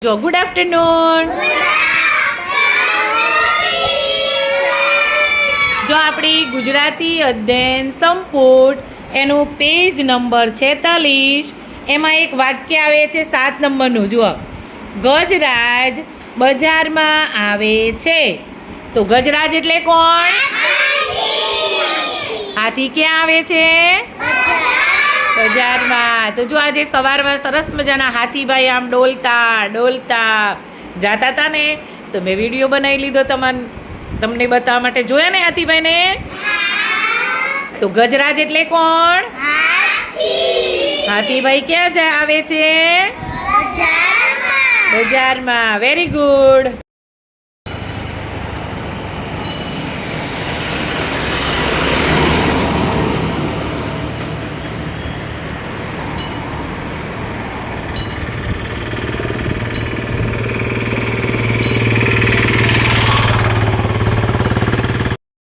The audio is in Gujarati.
જો ગુડ આફ્ટરનૂન. જો આપણી ગુજરાતી અધ્યયન સંપુટ એનું પેજ નંબર 46 એમાં એક વાક્ય આવે છે 7 નંબરનું. જુઓ, ગજરાજ બજારમાં આવે છે. તો ગજરાજ એટલે કોણ? હાથી ક્યાં આવે છે? બજારમાં. તો જો આજે સવારમાં સરસ મજાના હાથીભાઈ આમ ડોલતા ડોલતા જાતા હતા ને, તો મેં વિડીયો બનાવી લીધો તમને બતાવવા માટે. જોયા ને હાથીભાઈને? તો ગજરાજ એટલે કોણ? હાથીભાઈ ક્યાં આવે છે? બજારમાં. Very good.